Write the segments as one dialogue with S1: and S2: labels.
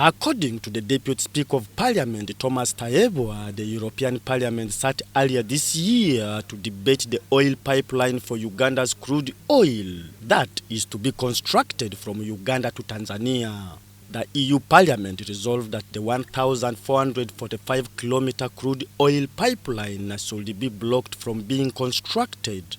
S1: According to the Deputy Speaker of Parliament, Thomas Tayebya, the European Parliament sat earlier this year to debate the oil pipeline for Uganda's crude oil that is to be constructed from Uganda to Tanzania. The EU Parliament resolved that the 1,445-kilometer crude oil pipeline should be blocked from being constructed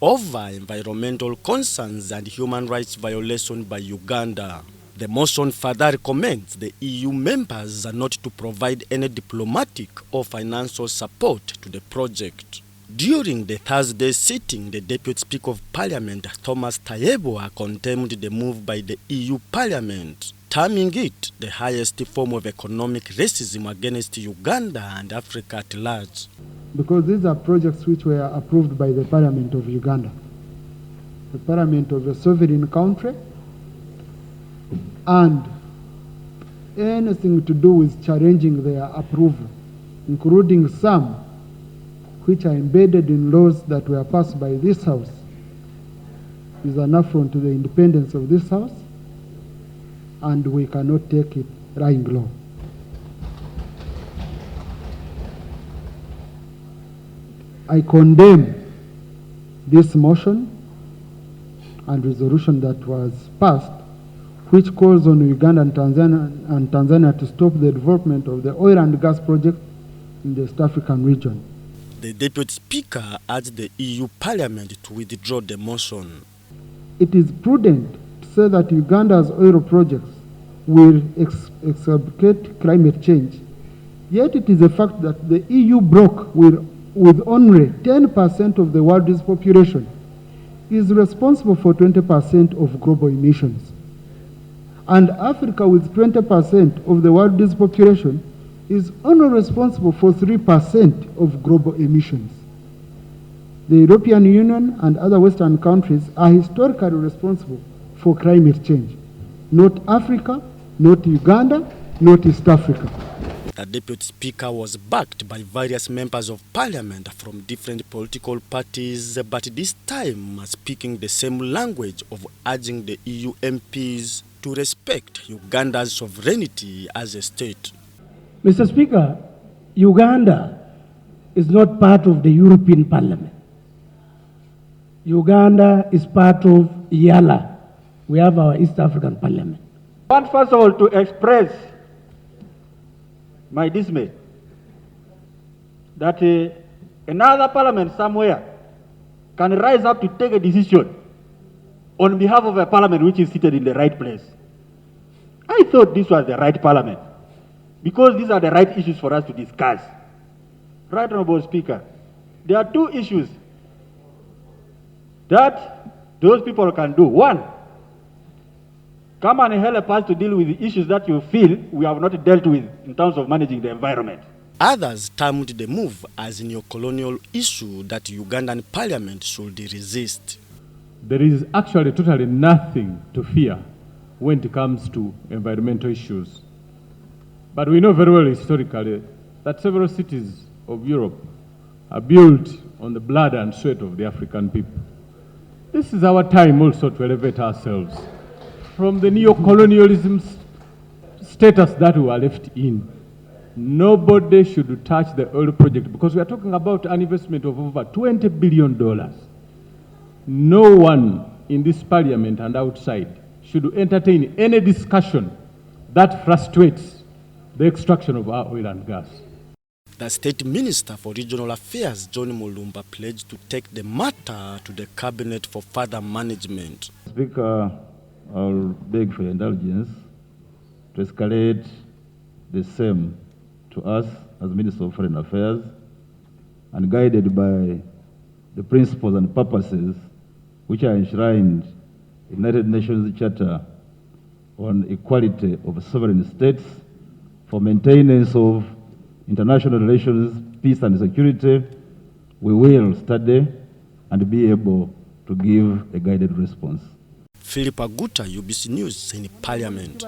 S1: over environmental concerns and human rights violations by Uganda. The motion further recommends the EU members not to provide any diplomatic or financial support to the project. During the Thursday sitting, the Deputy Speaker of Parliament, Thomas Tayebya, condemned the move by the EU Parliament, terming it the highest form of economic racism against Uganda and Africa at large.
S2: Because these are projects which were approved by the Parliament of Uganda, the Parliament of a sovereign country, and anything to do with challenging their approval, including some which are embedded in laws that were passed by this House, is an affront to the independence of this House, and we cannot take it lying low. I condemn this motion and resolution that was passed, which calls on Uganda and Tanzania to stop the development of the oil and gas project in the East African region.
S1: The Deputy Speaker urged the EU Parliament to withdraw the motion.
S2: It is prudent to say that Uganda's oil projects will exacerbate climate change, yet it is a fact that the EU bloc with only 10% of the world's population is responsible for 20% of global emissions. And Africa, with 20% of the world's population, is only responsible for 3% of global emissions. The European Union and other Western countries are historically responsible for climate change. Not Africa, not Uganda, not East Africa.
S1: The Deputy Speaker was backed by various members of Parliament from different political parties, but this time speaking the same language of urging the EU MPs to respect Uganda's sovereignty as a state.
S3: Mr. Speaker, Uganda is not part of the European Parliament. Uganda is part of IALA. We have our East African Parliament.
S4: I want first of all to express my dismay that another parliament somewhere can rise up to take a decision on behalf of a parliament which is seated in the right place. I thought this was the right parliament because these are the right issues for us to discuss. Right, Honorable Speaker, there are two issues that those people can do. One, come and help us to deal with the issues that you feel we have not dealt with in terms of managing the environment.
S1: Others termed the move as a neo-colonial issue that Ugandan Parliament should resist.
S5: There is actually totally nothing to fear when it comes to environmental issues. But we know very well historically that several cities of Europe are built on the blood and sweat of the African people. This is our time also to elevate ourselves from the neo-colonialism status that we are left in. Nobody should touch the oil project because we are talking about an investment of over $20 billion. No one in this parliament and outside should entertain any discussion that frustrates the extraction of our oil and gas.
S1: The State Minister for Regional Affairs, John Mulumba, pledged to take the matter to the Cabinet for further management.
S6: Speaker, I'll beg for your indulgence to escalate the same to us as Minister of Foreign Affairs and guided by the principles and purposes which are enshrined in the United Nations Charter on Equality of Sovereign States for maintenance of international relations, peace and security. We will study and be able to give a guided response.
S1: Philip Aguta, UBC News in Parliament.